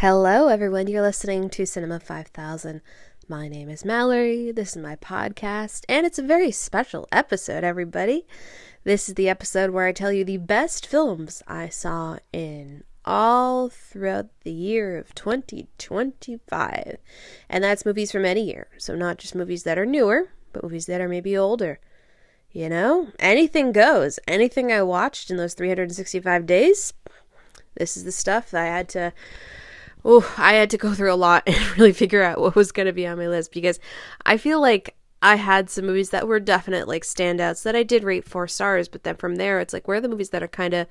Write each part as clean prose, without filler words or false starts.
Hello, everyone. You're listening to Cinema 5000. My name is Mallory. This is my podcast, and it's a very special episode, everybody. This is the episode where I tell you the best films I saw in all throughout the year of 2025. And that's movies from any year. So not just movies that are newer, but movies that are maybe older. You know, anything goes. Anything I watched in those 365 days, this is the stuff that I had to go through a lot and really figure out what was going to be on my list, because I feel like I had some movies that were definite like standouts that I did rate 4 stars, but then from there it's like, where are the movies that are kind of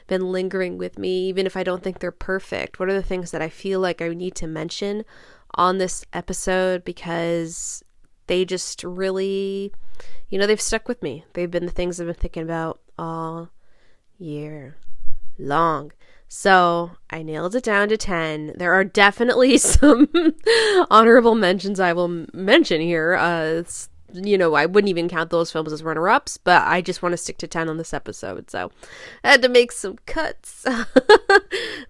been lingering with me even if I don't think they're perfect? What are the things that I feel like I need to mention on this episode because they just really, they've stuck with me. They've been the things I've been thinking about all year long. So I nailed it down to 10. There are definitely some honorable mentions I will mention here. I wouldn't even count those films as runner-ups, but I just want to stick to 10 on this episode. So I had to make some cuts.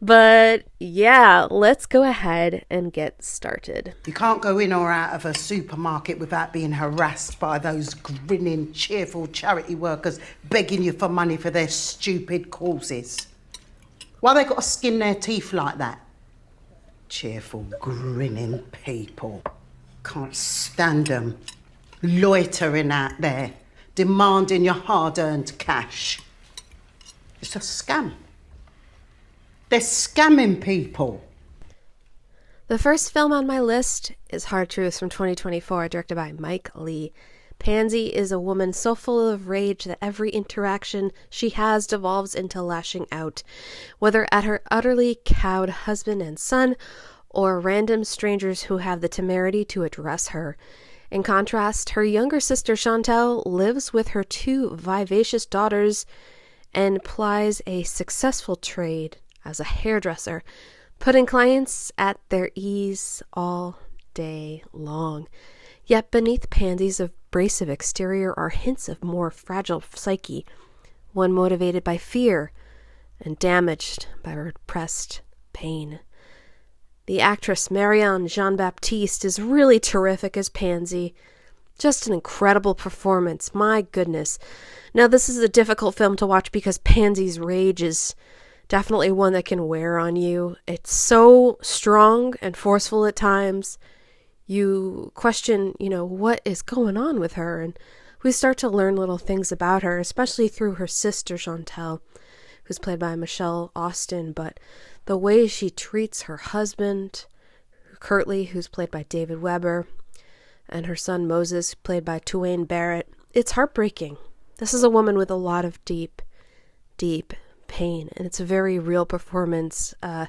But yeah, let's go ahead and get started. You can't go in or out of a supermarket without being harassed by those grinning, cheerful charity workers begging you for money for their stupid causes. Why they got to skin their teeth like that? Cheerful, grinning people. Can't stand them. Loitering out there, demanding your hard-earned cash. It's a scam. They're scamming people. The first film on my list is Hard Truths from 2024, directed by Mike Leigh. Pansy is a woman so full of rage that every interaction she has devolves into lashing out, whether at her utterly cowed husband and son, or random strangers who have the temerity to address her. In contrast, her younger sister Chantal lives with her 2 vivacious daughters and plies a successful trade as a hairdresser, putting clients at their ease all day long. Yet beneath Pansy's abrasive exterior are hints of more fragile psyche, one motivated by fear and damaged by repressed pain. The actress Marianne Jean-Baptiste is really terrific as Pansy. Just an incredible performance, my goodness. Now, this is a difficult film to watch because Pansy's rage is definitely one that can wear on you. It's so strong and forceful at times. You question, what is going on with her? And we start to learn little things about her, especially through her sister Chantal, who's played by Michelle Austin. But the way she treats her husband, Curtly, who's played by David Weber, and her son Moses, played by Tuane Barrett, it's heartbreaking. This is a woman with a lot of deep, deep pain, and it's a very real performance. I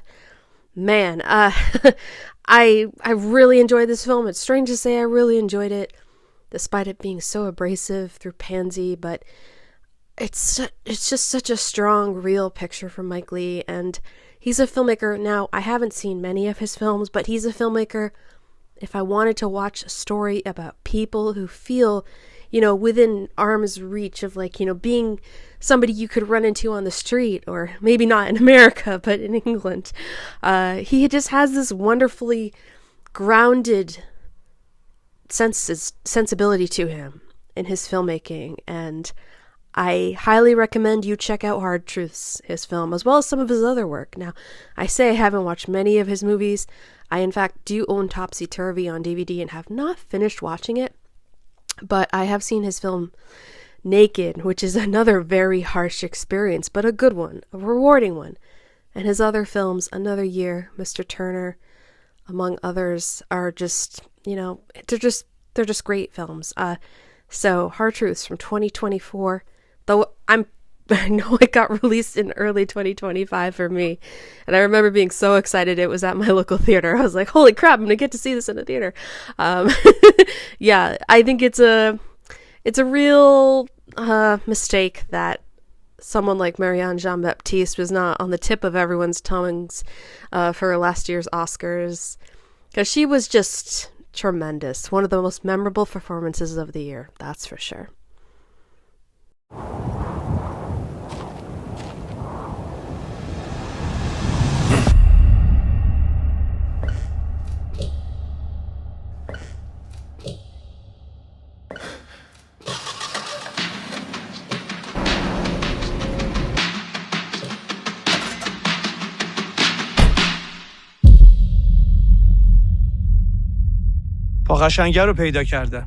really enjoyed this film. It's strange to say I really enjoyed it, despite it being so abrasive through Pansy, but it's just such a strong, real picture from Mike Leigh, and he's a filmmaker. Now, I haven't seen many of his films, but he's a filmmaker. If I wanted to watch a story about people who feel, within arm's reach of being somebody you could run into on the street, or maybe not in America, but in England, he just has this wonderfully grounded sensibility to him in his filmmaking, and I highly recommend you check out Hard Truths, his film, as well as some of his other work. Now, I say I haven't watched many of his movies. I, in fact, do own Topsy Turvy on DVD and have not finished watching it, but I have seen his film Naked, which is another very harsh experience, but a good one, a rewarding one. And his other films, Another Year, Mr. Turner, among others, are just, they're just great films. So Hard Truths from 2024, though I know it got released in early 2025 for me, and I remember being so excited it was at my local theater. I was like, holy crap, I'm gonna get to see this in a theater. Yeah, I think it's a real mistake that someone like Marianne Jean-Baptiste was not on the tip of everyone's tongues for last year's Oscars, because she was just tremendous. One of the most memorable performances of the year, that's for sure. پا قشنگه رو پیدا کرده.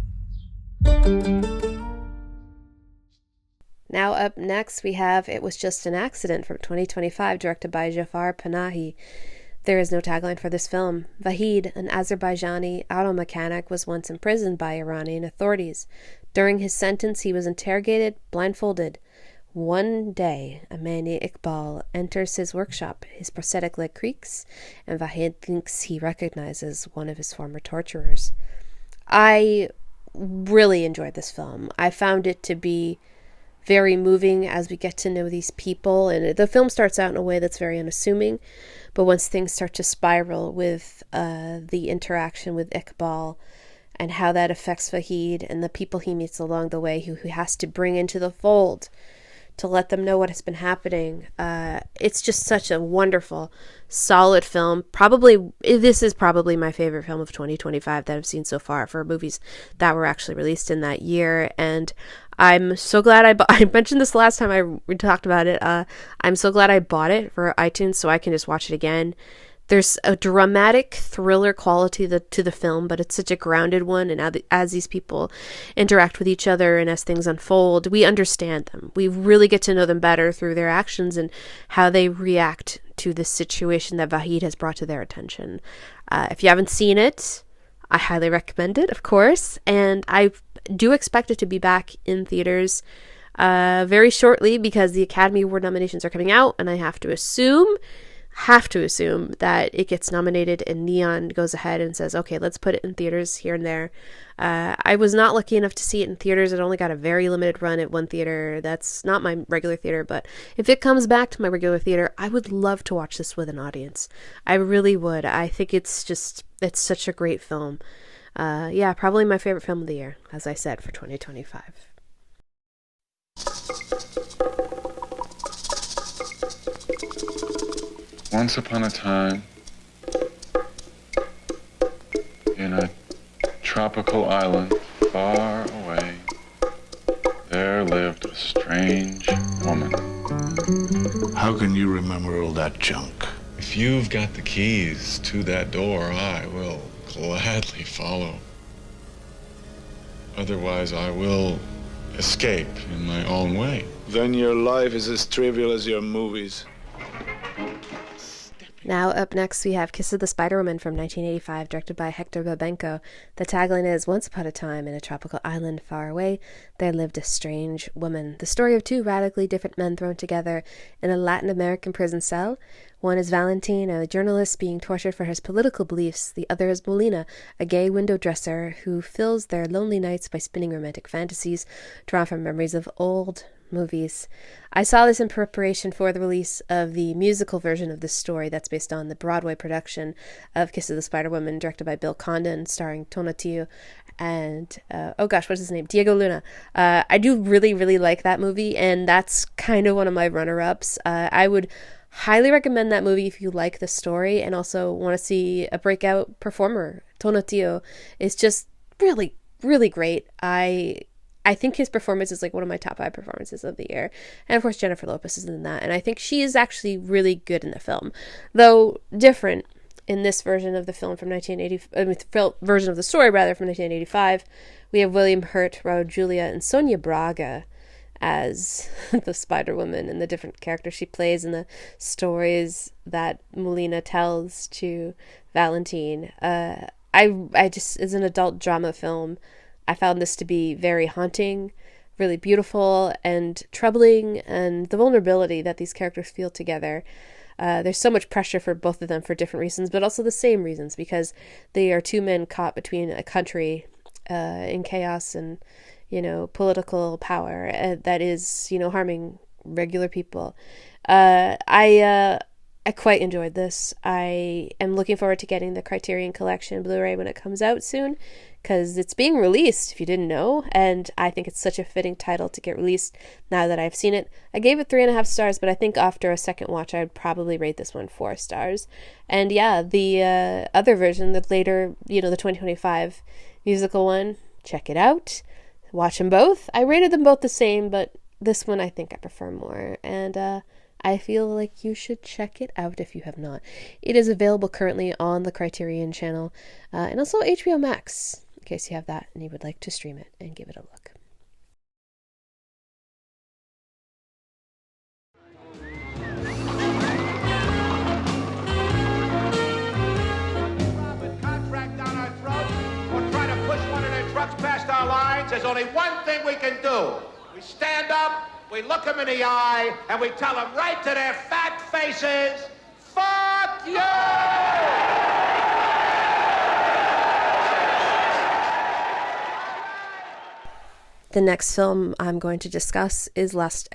Now up next we have It Was Just an Accident from 2025, directed by Jafar Panahi. There is no tagline for this film. Vahid, an Azerbaijani auto mechanic, was once imprisoned by Iranian authorities. During his sentence, he was interrogated, blindfolded. One day, a man named Iqbal enters his workshop. His prosthetic leg creaks, and Vahid thinks he recognizes one of his former torturers. I really enjoyed this film. I found it to be very moving as we get to know these people, and the film starts out in a way that's very unassuming, but once things start to spiral with the interaction with Iqbal and how that affects Vahid and the people he meets along the way who he has to bring into the fold to let them know what has been happening. It's just such a wonderful, solid film. This is probably my favorite film of 2025 that I've seen so far for movies that were actually released in that year. And I'm so glad I mentioned this last time we talked about it. I'm so glad I bought it for iTunes so I can just watch it again. There's a dramatic thriller quality to the film, but it's such a grounded one. And as these people interact with each other and as things unfold, we understand them. We really get to know them better through their actions and how they react to this situation that Vahid has brought to their attention. If you haven't seen it, I highly recommend it, of course. And I do expect it to be back in theaters very shortly because the Academy Award nominations are coming out, and I have to assume that it gets nominated and Neon goes ahead and says, okay, let's put it in theaters here and there. I was not lucky enough to see it in theaters. It only got a very limited run at one theater. That's not my regular theater, but if it comes back to my regular theater, I would love to watch this with an audience. I really would. I think it's such a great film. Yeah, probably my favorite film of the year, as I said, for 2025. Once upon a time, in a tropical island far away, there lived a strange woman. How can you remember all that junk? If you've got the keys to that door, I will gladly follow. Otherwise, I will escape in my own way. Then your life is as trivial as your movies. Now up next we have Kiss of the Spider-Woman from 1985, directed by Hector Babenco. The tagline is, once upon a time in a tropical island far away, there lived a strange woman. The story of two radically different men thrown together in a Latin American prison cell. One is Valentin, a journalist being tortured for his political beliefs. The other is Molina, a gay window dresser who fills their lonely nights by spinning romantic fantasies drawn from memories of old movies. I saw this in preparation for the release of the musical version of this story that's based on the Broadway production of Kiss of the Spider-Woman, directed by Bill Condon, starring Tonatiuh and what's his name? Diego Luna. I do really, really like that movie, and that's kind of one of my runner-ups. I would highly recommend that movie if you like the story and also want to see a breakout performer. Tonatiuh is just really, really great. I think his performance is like one of my top 5 performances of the year. And of course, Jennifer Lopez is in that. And I think she is actually really good in the film. Though different in this version of the film from version of the story rather from 1985. We have William Hurt, Raul Julia, and Sonia Braga as the Spider-Woman and the different characters she plays and the stories that Molina tells to Valentine. I just, as an adult drama film, I found this to be very haunting, really beautiful and troubling, and the vulnerability that these characters feel together. There's so much pressure for both of them for different reasons, but also the same reasons, because they are two men caught between a country in chaos and, political power that is, harming regular people. I quite enjoyed this. I am looking forward to getting the Criterion Collection Blu-ray when it comes out soon, because it's being released, if you didn't know, and I think it's such a fitting title to get released now that I've seen it. I gave it 3.5 stars, but I think after a second watch, I would probably rate this one 4 stars. And yeah, the other version, the later, the 2025 musical one, check it out. Watch them both. I rated them both the same, but this one I think I prefer more, and I feel like you should check it out if you have not. It is available currently on the Criterion channel and also HBO Max. case you have that and you would like to stream it and give it a look. Contract down our throats or try to push one of their trucks past our lines, there's only one thing we can do. We stand up, we look them in the eye, and we tell them right to their fat faces, fuck you! The next film I'm going to discuss is Last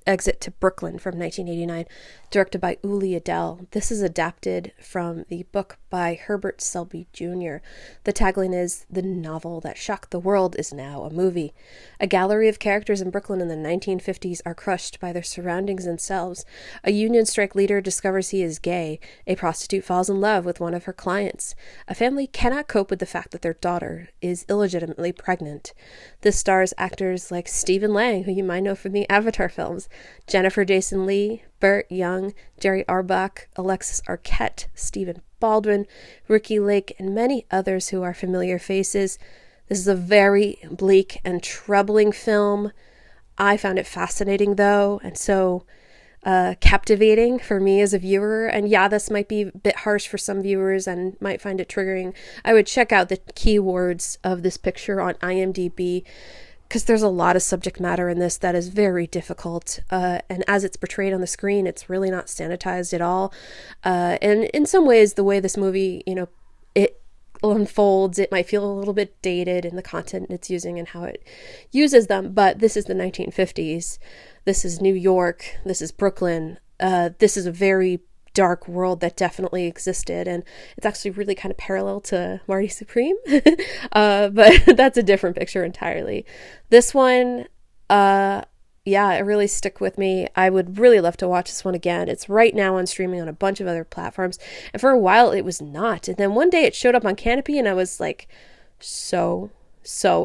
Exit to Brooklyn from 1989, directed by Uli Edel. This is adapted from the book by Herbert Selby Jr. The tagline is, "The novel that shocked the world is now a movie." A gallery of characters in Brooklyn in the 1950s are crushed by their surroundings themselves. A union strike leader discovers he is gay. A prostitute falls in love with one of her clients. A family cannot cope with the fact that their daughter is illegitimately pregnant. This stars actors like Stephen Lang, who you might know from the Avatar films, Jennifer Jason Leigh, Burt Young, Jerry Orbach, Alexis Arquette, Stephen Baldwin, Ricky Lake, and many others who are familiar faces. This is a very bleak and troubling film. I found it fascinating, though, and so captivating for me as a viewer. And yeah, this might be a bit harsh for some viewers and might find it triggering. I would check out the keywords of this picture on IMDb, because there's a lot of subject matter in this that is very difficult, and as it's portrayed on the screen, it's really not sanitized at all, and in some ways, the way this movie, it unfolds, it might feel a little bit dated in the content it's using and how it uses them, but this is the 1950s, this is New York, this is Brooklyn, this is a very dark world that definitely existed, and it's actually really kind of parallel to Marty Supreme, but that's a different picture entirely. This one, it really stuck with me. I would really love to watch this one again. It's right now on streaming on a bunch of other platforms, and for a while it was not, and then one day it showed up on Canopy, and I was like so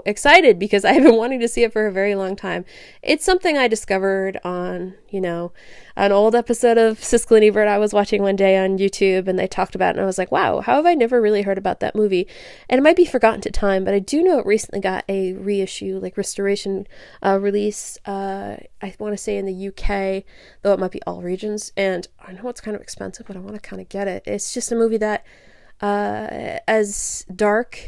excited because I have been wanting to see it for a very long time. It's something I discovered on, an old episode of Siskel and Ebert I was watching one day on YouTube, and they talked about it, and I was like, wow, how have I never really heard about that movie? And it might be forgotten to time, but I do know it recently got a reissue, like restoration release, I want to say in the UK, though it might be all regions, and I know it's kind of expensive, but I want to kind of get it. It's just a movie that, as dark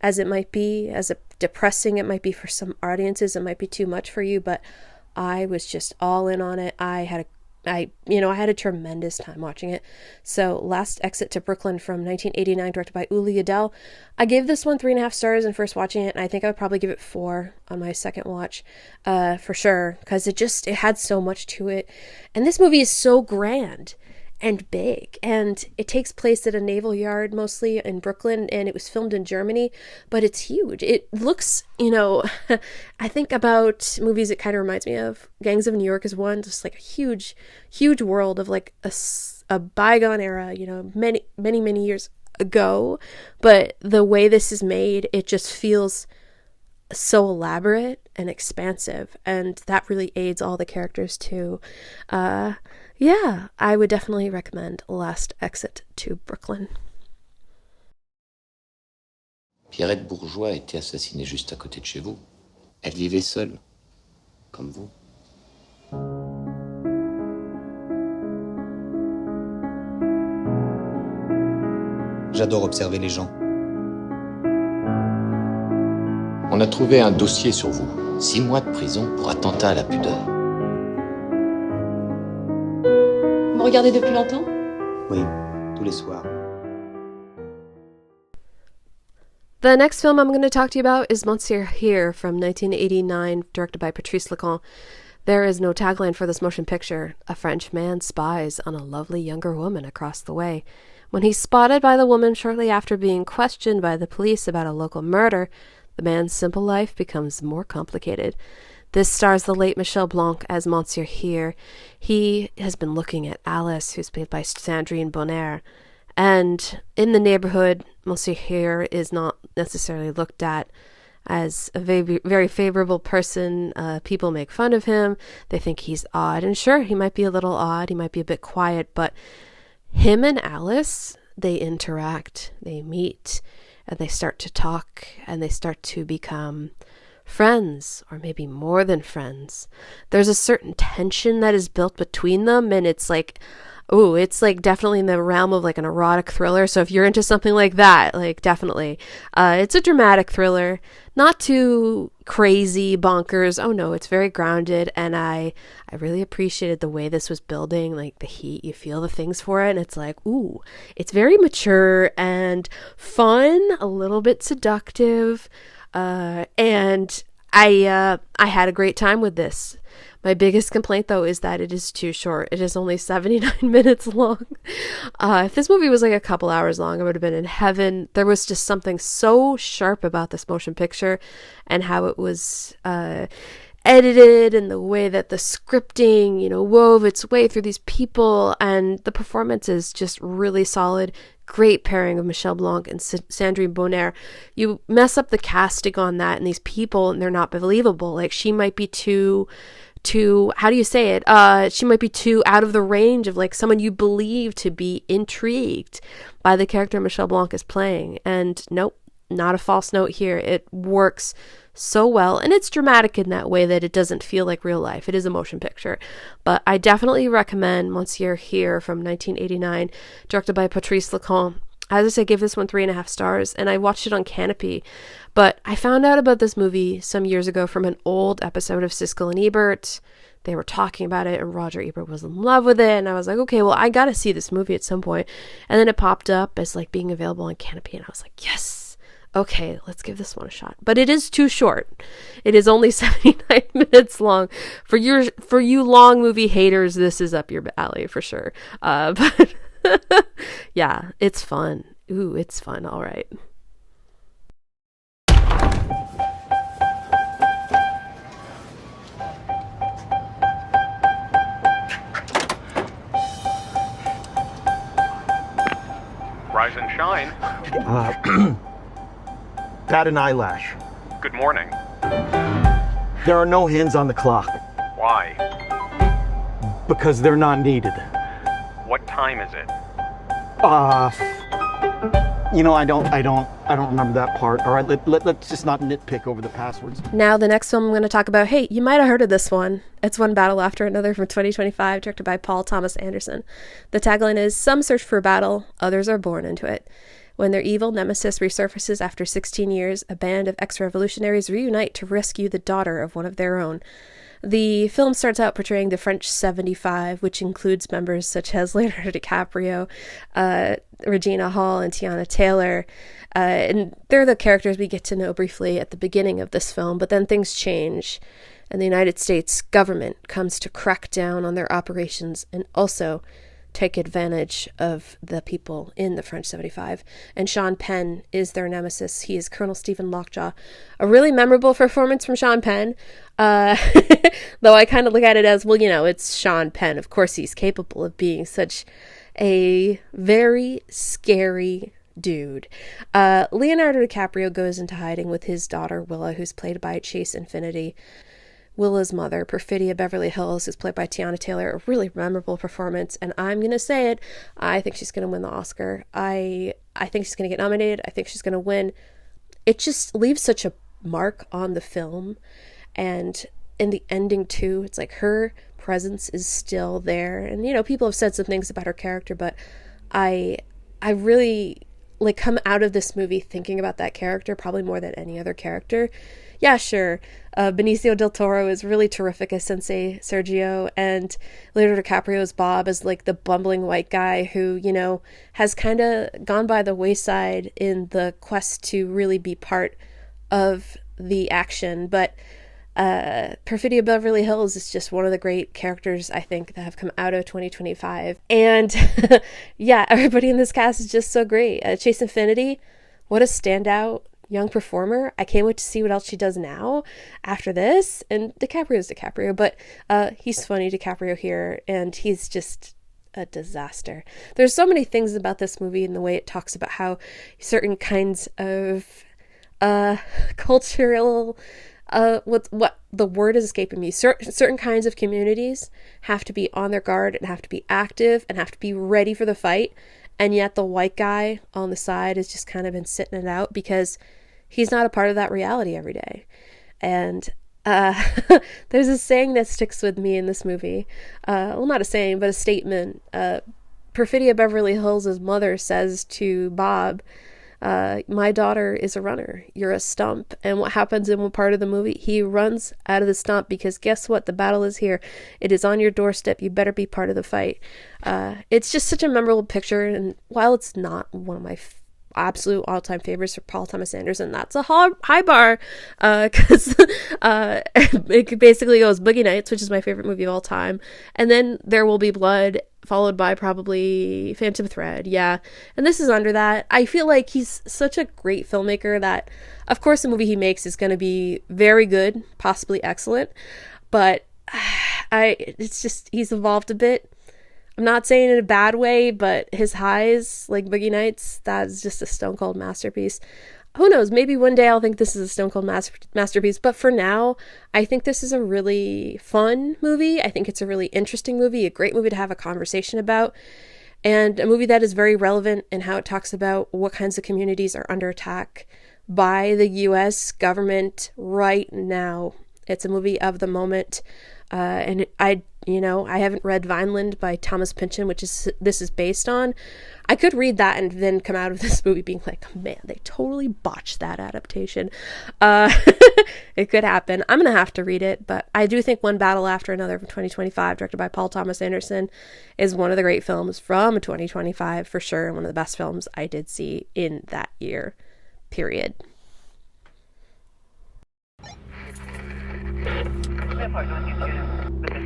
as it might be, as depressing it might be for some audiences, it might be too much for you, but I was just all in on it. I had a tremendous time watching it. So Last Exit to Brooklyn from 1989, directed by Uli Edel. I gave this one 3.5 stars in first watching it, and I think I would probably give it 4 on my second watch, for sure, because it had so much to it. And this movie is so grand and big, and it takes place at a naval yard mostly in Brooklyn, and it was filmed in Germany, but it's huge. It looks, I think about movies, it kind of reminds me of Gangs of New York is one, just like a huge world of like a bygone era, many years ago, but the way this is made, it just feels so elaborate and expansive, and that really aids all the characters too. I would definitely recommend Last Exit to Brooklyn. Pierrette Bourgeois a été assassinée juste à côté de chez vous. Elle vivait seule, comme vous. J'adore observer les gens. On a trouvé un dossier sur vous. 6 mois de prison pour attentat à la pudeur. Vous me regardez depuis longtemps? Oui, tous les soirs. The next film I'm going to talk to you about is Monsieur Here from 1989, directed by Patrice Leconte. There is no tagline for this motion picture. A French man spies on a lovely younger woman across the way. When he's spotted by the woman shortly after being questioned by the police about a local murder, the man's simple life becomes more complicated. This stars the late Michel Blanc as Monsieur Here. He has been looking at Alice, who's played by Sandrine Bonnaire. And in the neighborhood, Monsieur Here is not necessarily looked at as a very, very favorable person. People make fun of him. They think he's odd. And sure, he might be a little odd. He might be a bit quiet. But him and Alice, they interact. They meet. and they start to talk and they start to become friends, or maybe more than friends. There's a certain tension that is built between them, and it's like, oh, it's like definitely in the realm of like an erotic thriller. So if you're into something like that, like definitely. It's a dramatic thriller, not too crazy bonkers. Oh no, it's very grounded, and I really appreciated the way this was building, like the heat, you feel the things for it, and it's like, ooh, it's very mature and fun, a little bit seductive. And I had a great time with this. My biggest complaint, though, is that it is too short. It is only 79 minutes long. If this movie was like a couple hours long, I would have been in heaven. There was just something so sharp about this motion picture and how it was edited, and the way that the scripting, wove its way through these people, and the performance is just really solid. Great pairing of Michelle Blanc and Sandrine Bonnaire. You mess up the casting on that and these people, and they're not believable. Like, she might be too how do you say it? She might be too out of the range of like someone you believe to be intrigued by the character Michelle Blanc is playing. And nope, not a false note here. It works so well, and it's dramatic in that way that it doesn't feel like real life. It is a motion picture, but I definitely recommend Monsieur Here from 1989, directed by Patrice Lecomte. As I said, give this one 3.5 stars, and I watched it on Canopy, but I found out about this movie some years ago from an old episode of Siskel and Ebert. They were talking about it, and Roger Ebert was in love with it, and I was like, okay, well, I gotta see this movie at some point. And then it popped up as like being available on Canopy, and I was like, yes, okay, let's give this one a shot. But it is too short. It is only 79 minutes long. For you long movie haters, this is up your alley for sure. But yeah, it's fun. Ooh, it's fun. All right. Rise and shine. Pat an eyelash. Good morning. There are no hands on the clock Why? because they're not needed. What time is it? I don't remember that part. All right, let's just not nitpick over the passwords. Now, the next film I'm going to talk about, hey, you might have heard of this one. It's One Battle After Another from 2025, directed by Paul Thomas Anderson. The tagline is, some search for a battle, others are born into it. When their evil nemesis resurfaces after 16 years, a band of ex-revolutionaries reunite to rescue the daughter of one of their own. The film starts out portraying the French 75, which includes members such as Leonardo DiCaprio, Regina Hall, and Tiana Taylor. And they're the characters we get to know briefly at the beginning of this film, but then things change, and the United States government comes to crack down on their operations and also take advantage of the people in the French 75. And Sean Penn is their nemesis. He is Colonel Stephen Lockjaw. A really memorable performance from Sean Penn. Though I kind of look at it as, well, it's Sean Penn. Of course, he's capable of being such a very scary dude. Leonardo DiCaprio goes into hiding with his daughter, Willa, who's played by Chase Infinity. Willa's mother, Perfidia Beverly Hills, is played by Tiana Taylor. A really memorable performance, and I'm going to say it. I think she's going to win the Oscar. I think she's going to get nominated. I think she's going to win. It just leaves such a mark on the film, and in the ending, too, it's like her presence is still there. And, people have said some things about her character, but I really, come out of this movie thinking about that character probably more than any other character. Yeah, sure. Benicio del Toro is really terrific as Sensei Sergio, and Leonardo DiCaprio as Bob as the bumbling white guy who, has kind of gone by the wayside in the quest to really be part of the action. But Perfidia Beverly Hills is just one of the great characters, I think, that have come out of 2025. And yeah, everybody in this cast is just so great. Chase Infinity, what a standout young performer. I can't wait to see what else she does now after this. And DiCaprio's DiCaprio, but he's funny DiCaprio here, and he's just a disaster. There's so many things about this movie and the way it talks about how certain kinds of cultural what the word is escaping me. Certain kinds of communities have to be on their guard and have to be active and have to be ready for the fight. and yet the white guy on the side has just kind of been sitting it out because he's not a part of that reality every day. And there's a saying that sticks with me in this movie. Well, not a saying, but a statement. Perfidia Beverly Hills' mother says to Bob, my daughter is a runner. You're a stump. And what happens in one part of the movie? He runs out of the stump because guess what? The battle is here. It is on your doorstep. You better be part of the fight. It's just such a memorable picture. And while it's not one of my absolute all-time favorites for Paul Thomas Anderson, that's a high bar, because it basically goes Boogie Nights, which is my favorite movie of all time, and then There Will Be Blood, followed by probably Phantom Thread. Yeah, and this is under that. I feel like he's such a great filmmaker that, of course, the movie he makes is going to be very good, possibly excellent, but it's just, he's evolved a bit. I'm not saying in a bad way, but his highs, like Boogie Nights, that's just a stone cold masterpiece. Who knows? Maybe one day I'll think this is a stone cold masterpiece. But for now, I think this is a really fun movie. I think it's a really interesting movie, a great movie to have a conversation about, and a movie that is very relevant in how it talks about what kinds of communities are under attack by the U.S. government right now. It's a movie of the moment. And I haven't read Vineland by Thomas Pynchon, which is this is based on. I could read that and then come out of this movie being like, man, they totally botched that adaptation. It could happen. I'm going to have to read it, but I do think One Battle After Another from 2025, directed by Paul Thomas Anderson, is one of the great films from 2025 for sure, and one of the best films I did see in that year, period.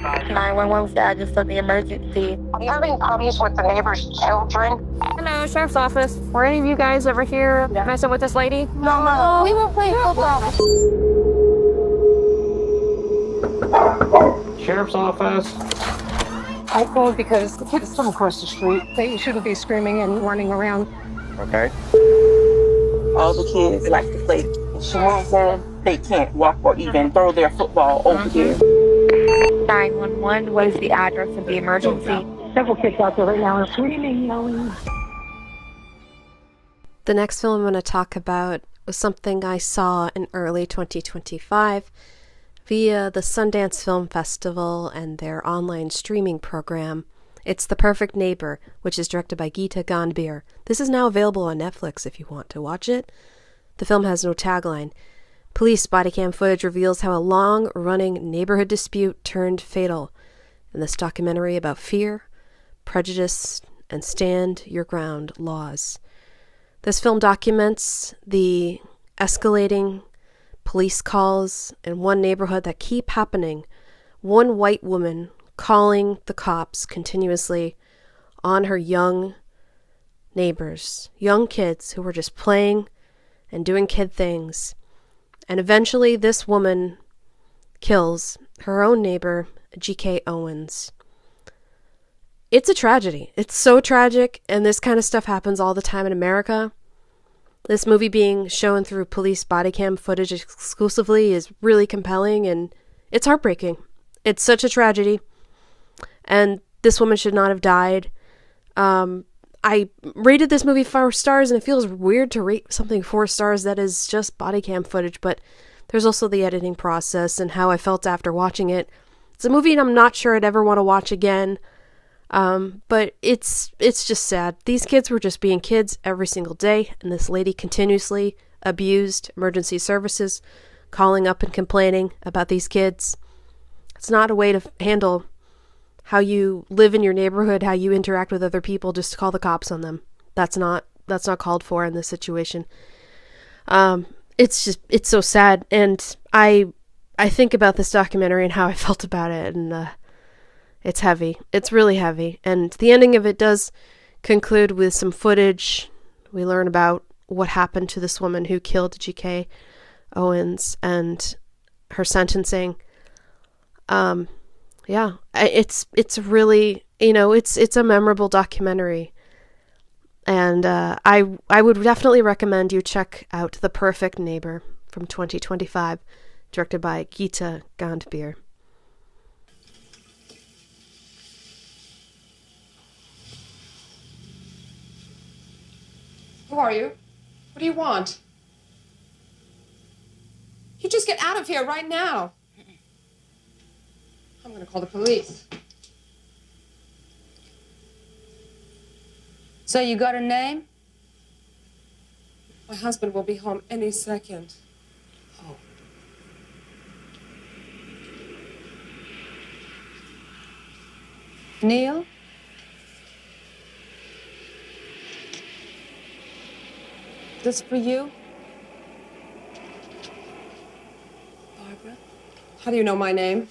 911 was the address of the emergency. Are you having problems with the neighbor's children? Hello, Sheriff's Office. Were any of you guys ever here messing with this lady? No. We were playing football. Sheriff's Office. I called because the kids from across the street, they shouldn't be screaming and running around. Okay. All the kids like to play. Sharon said they can't walk or even throw their football over here. 911, what is the address of the emergency? Several kids out there right now are screaming, yelling. The next film I'm going to talk about was something I saw in early 2025 via the Sundance Film Festival and their online streaming program. It's The Perfect Neighbor, which is directed by Geeta Gandbir. This is now available on Netflix if you want to watch it. The film has no tagline. Police body cam footage reveals how a long-running neighborhood dispute turned fatal in this documentary about fear, prejudice, and stand your ground laws. This film documents the escalating police calls in one neighborhood that keep happening. One white woman calling the cops continuously on her young neighbors, young kids who were just playing and doing kid things. And eventually this woman kills her own neighbor, G.K. Owens. It's a tragedy. It's so tragic, and this kind of stuff happens all the time in America. This movie being shown through police body cam footage exclusively is really compelling, and it's heartbreaking. It's such a tragedy, and this woman should not have died. I rated this movie 4 stars, and it feels weird to rate something 4 stars that is just body cam footage, but there's also the editing process and how I felt after watching it. It's a movie I'm not sure I'd ever want to watch again, but it's just sad. These kids were just being kids every single day, and this lady continuously abused emergency services, calling up and complaining about these kids. It's not a way to handle how you live in your neighborhood, how you interact with other people, just to call the cops on them. That's not called for in this situation. It's so sad, and I think about this documentary and how I felt about it, and it's heavy. It's really heavy, and the ending of it does conclude with some footage. We learn about what happened to this woman who killed G.K. Owens and her sentencing. Yeah, it's really, it's a memorable documentary, and I would definitely recommend you check out The Perfect Neighbor from 2025, directed by Geeta Gandbir. Who are you? What do you want? You just get out of here right now. I'm gonna call the police. So you got a name? My husband will be home any second. Oh. Neil? This for you? Barbara? How do you know my name?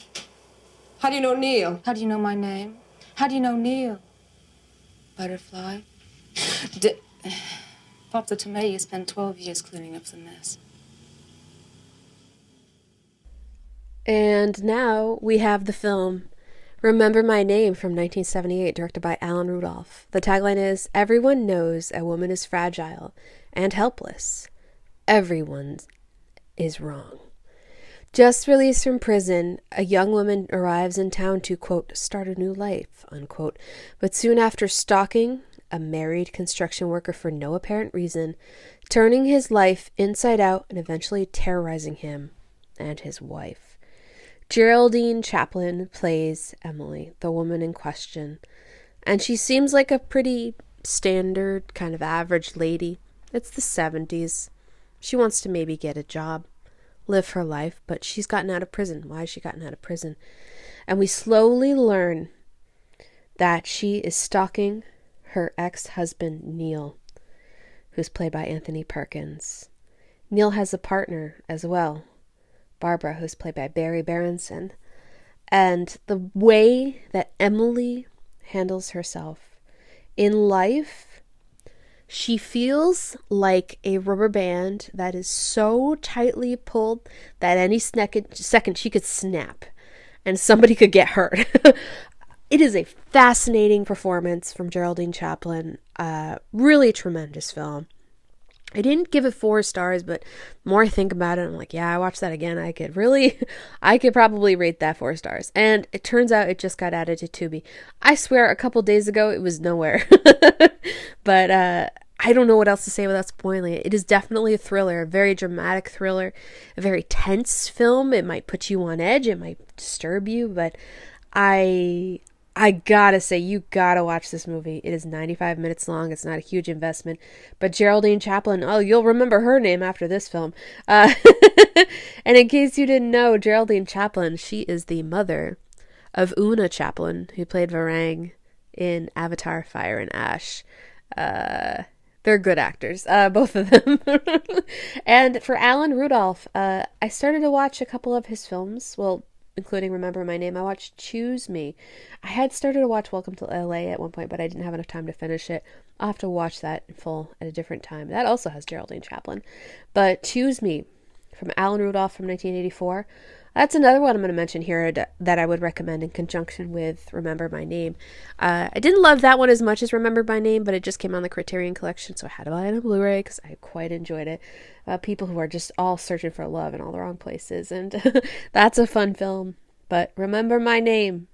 How do you know Neil? How do you know my name? How do you know Neil? Butterfly? Pop the tomato spent 12 years cleaning up the mess. And now we have the film Remember My Name from 1978, directed by Alan Rudolph. The tagline is, "Everyone knows a woman is fragile and helpless. Everyone is wrong." Just released from prison, a young woman arrives in town to, quote, start a new life, unquote. But soon after stalking a married construction worker for no apparent reason, turning his life inside out and eventually terrorizing him and his wife. Geraldine Chaplin plays Emily, the woman in question. And she seems like a pretty standard, kind of average lady. It's the 70s. She wants to maybe get a job, live her life, but she's gotten out of prison. Why has she gotten out of prison? And we slowly learn that she is stalking her ex-husband, Neil, who's played by Anthony Perkins. Neil has a partner as well, Barbara, who's played by Barry Berenson. And the way that Emily handles herself in life, she feels like a rubber band that is so tightly pulled that any second she could snap and somebody could get hurt. It is a fascinating performance from Geraldine Chaplin. Really tremendous film. I didn't give it 4 stars, but the more I think about it, I'm like, yeah, I watched that again. I could probably rate that 4 stars. And it turns out it just got added to Tubi. I swear a couple days ago it was nowhere. But I don't know what else to say without spoiling it. It is definitely a thriller, a very dramatic thriller, a very tense film. It might put you on edge. It might disturb you, but I gotta say, you gotta watch this movie. It is 95 minutes long. It's not a huge investment. But Geraldine Chaplin, oh, you'll remember her name after this film. And in case you didn't know, Geraldine Chaplin, she is the mother of Una Chaplin, who played Varang in Avatar: Fire and Ash. They're good actors, both of them. And for Alan Rudolph, I started to watch a couple of his films. Well, including Remember My Name. I watched Choose Me. I had started to watch Welcome to LA at one point, but I didn't have enough time to finish it. I'll have to watch that in full at a different time. That also has Geraldine Chaplin. But Choose Me from Alan Rudolph from 1984. That's another one I'm going to mention here that I would recommend in conjunction with Remember My Name. I didn't love that one as much as Remember My Name, but it just came on the Criterion Collection, so I had to buy it on Blu-ray because I quite enjoyed it. People who are just all searching for love in all the wrong places, and that's a fun film. But Remember My Name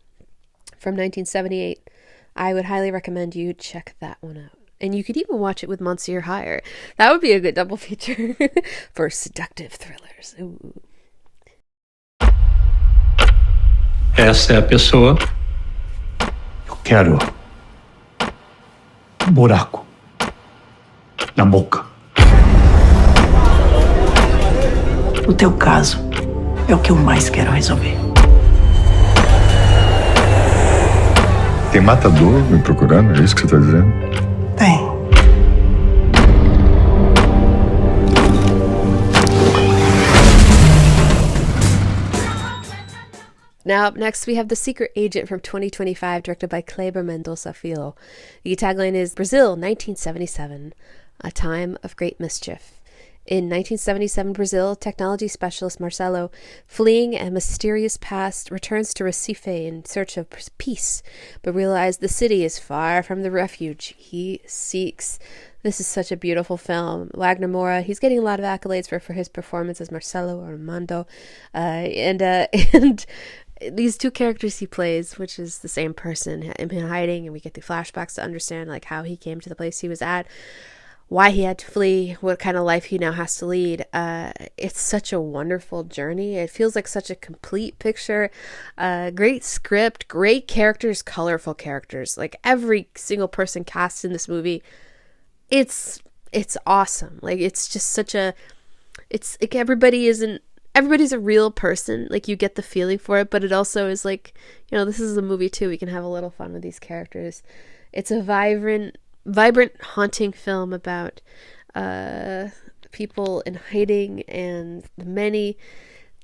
from 1978, I would highly recommend you check that one out. And you could even watch it with Monsieur Hire. That would be a good double feature for seductive thrillers. Ooh. Essa é a pessoa. Eu quero buraco na boca. O teu caso é o que eu mais quero resolver. Tem matador me procurando? É isso que você tá dizendo? Tem. Now up next we have The Secret Agent from 2025, directed by Kleber Mendonça Filho. The tagline is Brazil, 1977, a time of great mischief. In 1977 Brazil, technology specialist Marcelo, fleeing a mysterious past, returns to Recife in search of peace, but realizes the city is far from the refuge he seeks. This is such a beautiful film. Wagner Moura, he's getting a lot of accolades for his performance as Marcelo or Armando, and these two characters he plays, which is the same person, him hiding, and we get the flashbacks to understand like how he came to the place he was at. why he had to flee, what kind of life he now has to lead. It's such a wonderful journey. It feels like such a complete picture. Great script, great characters, colorful characters. Like every single person cast in this movie, it's awesome. Like it's just such a, it's like everybody's a real person. Like you get the feeling for it, but it also is like, you know, this is a movie too. We can have a little fun with these characters. It's a vibrant, haunting film about people in hiding and the many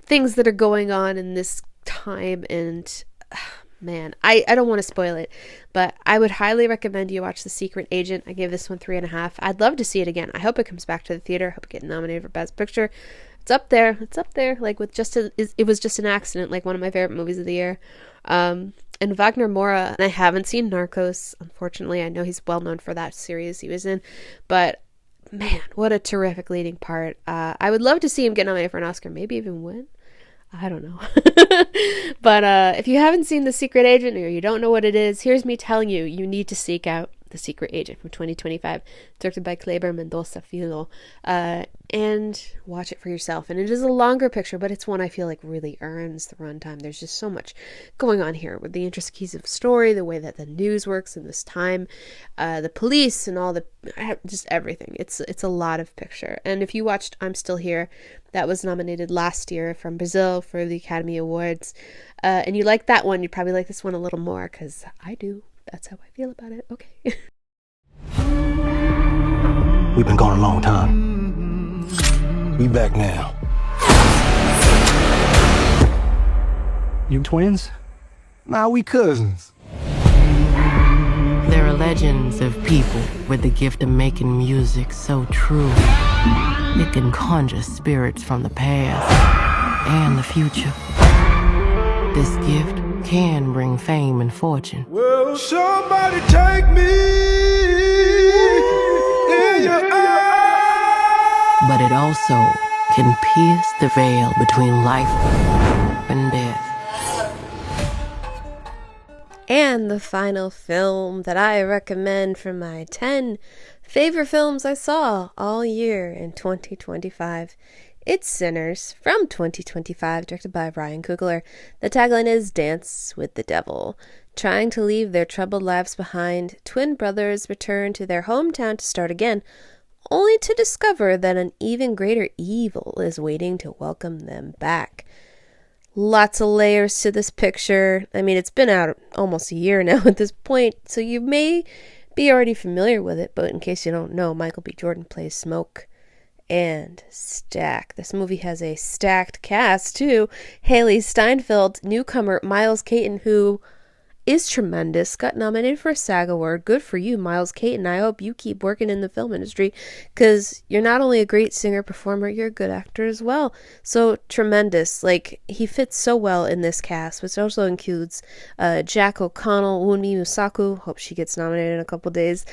things that are going on in this time. And man, I don't want to spoil it, but I would highly recommend you watch The Secret Agent. I gave this one 3.5. I'd love to see it again. I hope it comes back to the theater. I hope it gets nominated for Best Picture. It's up there. Like with it was just an accident. Like one of my favorite movies of the year. And Wagner Moura, and I haven't seen Narcos, unfortunately. I know he's well known for that series he was in, but man, what a terrific leading part. I would love to see him get nominated for an Oscar, maybe even win. I don't know. But if you haven't seen The Secret Agent or you don't know what it is, here's me telling you, you need to seek out The Secret Agent from 2025, directed by Kleber Mendoza Filho, and watch it for yourself. And it is a longer picture, but it's one I feel like really earns the runtime. There's just so much going on here with the intricacies of story, the way that the news works in this time, the police and all the, just everything. It's a lot of picture. And if you watched I'm Still Here, that was nominated last year from Brazil for the Academy Awards, and you like that one, you'd probably like this one a little more, because I do. That's how I feel about it. Okay. We've been gone a long time. We back now. You twins? Nah, we cousins. There are legends of people with the gift of making music so true. It can conjure spirits from the past and the future. This gift can bring fame and fortune. Will somebody take me in your eyes? But it also can pierce the veil between life and death. And the final film that I recommend from my 10 favorite films I saw all year in 2025. It's Sinners from 2025, directed by Ryan Coogler. The tagline is Dance with the Devil. Trying to leave their troubled lives behind, twin brothers return to their hometown to start again, only to discover that an even greater evil is waiting to welcome them back. Lots of layers to this picture. I mean, it's been out almost a year now at this point, so you may be already familiar with it, but in case you don't know, Michael B. Jordan plays Smoke. And stacked. This movie has a stacked cast too. Haley Steinfeld, newcomer Miles Caton, who is tremendous, got nominated for a SAG Award. Good for you, Miles Caton. I hope you keep working in the film industry, because you're not only a great singer-performer, you're a good actor as well. So tremendous. Like, he fits so well in this cast, which also includes Jack O'Connell, Wunmi Musaku, hope she gets nominated in a couple days,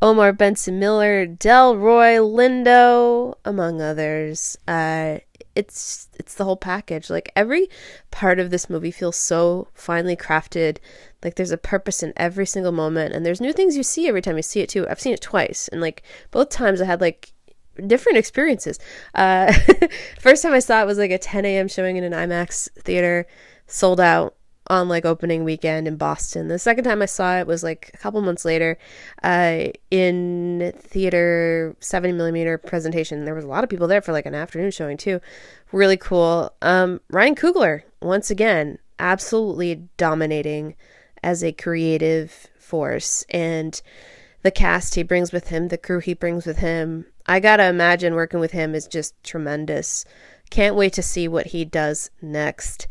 Omar Benson Miller, Delroy Lindo, among others. It's the whole package. Like, every part of this movie feels so finely crafted. Like, there's a purpose in every single moment, and there's new things you see every time you see it too. I've seen it twice, and like both times I had like different experiences. First time I saw it was like a 10 a.m. showing in an IMAX theater, sold out on like opening weekend in Boston. The second time I saw it was like a couple months later, in theater 70mm presentation. There was a lot of people there for like an afternoon showing too. Really cool. Ryan Coogler, once again, absolutely dominating as a creative force, and the cast he brings with him, the crew he brings with him, I gotta imagine working with him is just tremendous. Can't wait to see what he does next.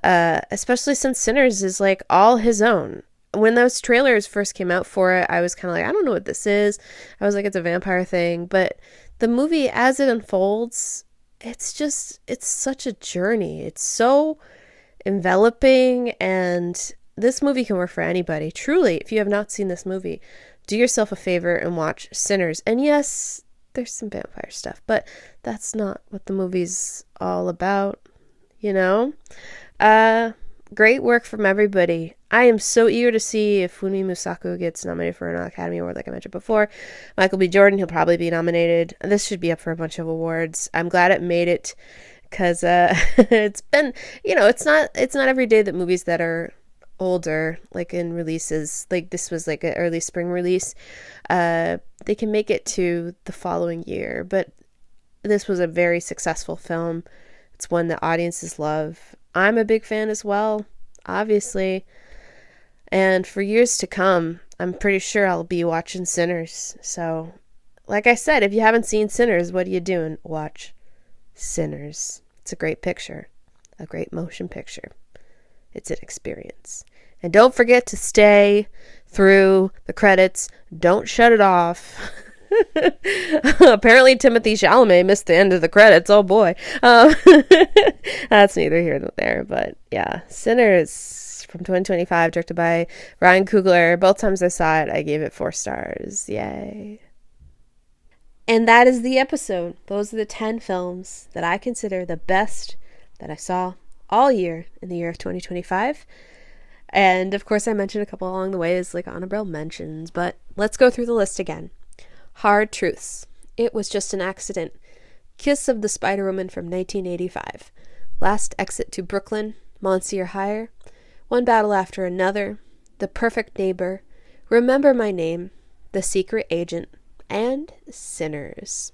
Especially since Sinners is like all his own. When those trailers first came out for it, I was kind of like, I don't know what this is. I was like, it's a vampire thing. But the movie, as it unfolds, it's such a journey. It's so enveloping, and this movie can work for anybody. Truly, if you have not seen this movie, do yourself a favor and watch Sinners. And yes, there's some vampire stuff, but that's not what the movie's all about, you know? Great work from everybody. I am so eager to see if Funmi Musaku gets nominated for an Academy Award, like I mentioned before. Michael B. Jordan, he'll probably be nominated. This should be up for a bunch of awards. I'm glad it made it, because it's been, it's not every day that movies that are older, like in releases, like this was like an early spring release, they can make it to the following year. But this was a very successful film. It's one that audiences love. I'm a big fan as well, obviously. And for years to come, I'm pretty sure I'll be watching Sinners. So, like I said, if you haven't seen Sinners, what are you doing? Watch Sinners. It's a great picture, a great motion picture. It's an experience. And don't forget to stay through the credits. Don't shut it off. Apparently Timothée Chalamet missed the end of the credits. Oh boy. That's neither here nor there. But yeah, Sinners from 2025, directed by Ryan Coogler. Both times I saw it, I gave it 4 stars. Yay. And that is the episode. Those are the 10 films that I consider the best that I saw all year in the year of 2025. And of course I mentioned a couple along the way as like honorable mentions, but let's go through the list again. Hard Truths. It Was Just an Accident. Kiss of the Spider Woman from 1985. Last Exit to Brooklyn. Monsieur Hire. One Battle After Another. The Perfect Neighbor. Remember My Name. The Secret Agent. And Sinners.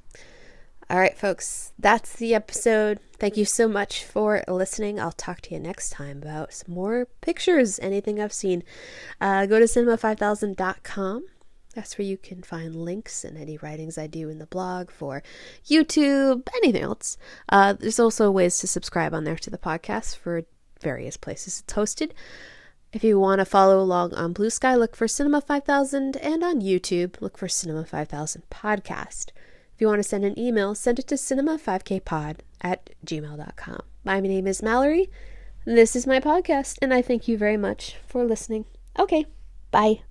All right, folks, that's the episode. Thank you so much for listening. I'll talk to you next time about some more pictures, anything I've seen. Go to cinema5000.com. That's where you can find links and any writings I do in the blog for YouTube, anything else. There's also ways to subscribe on there to the podcast for various places it's hosted. If you want to follow along on Bluesky, look for Cinema 5000, and on YouTube, look for Cinema 5000 Podcast. If you want to send an email, send it to cinema5kpod@gmail.com. My name is Mallory. This is my podcast, and I thank you very much for listening. Okay, bye.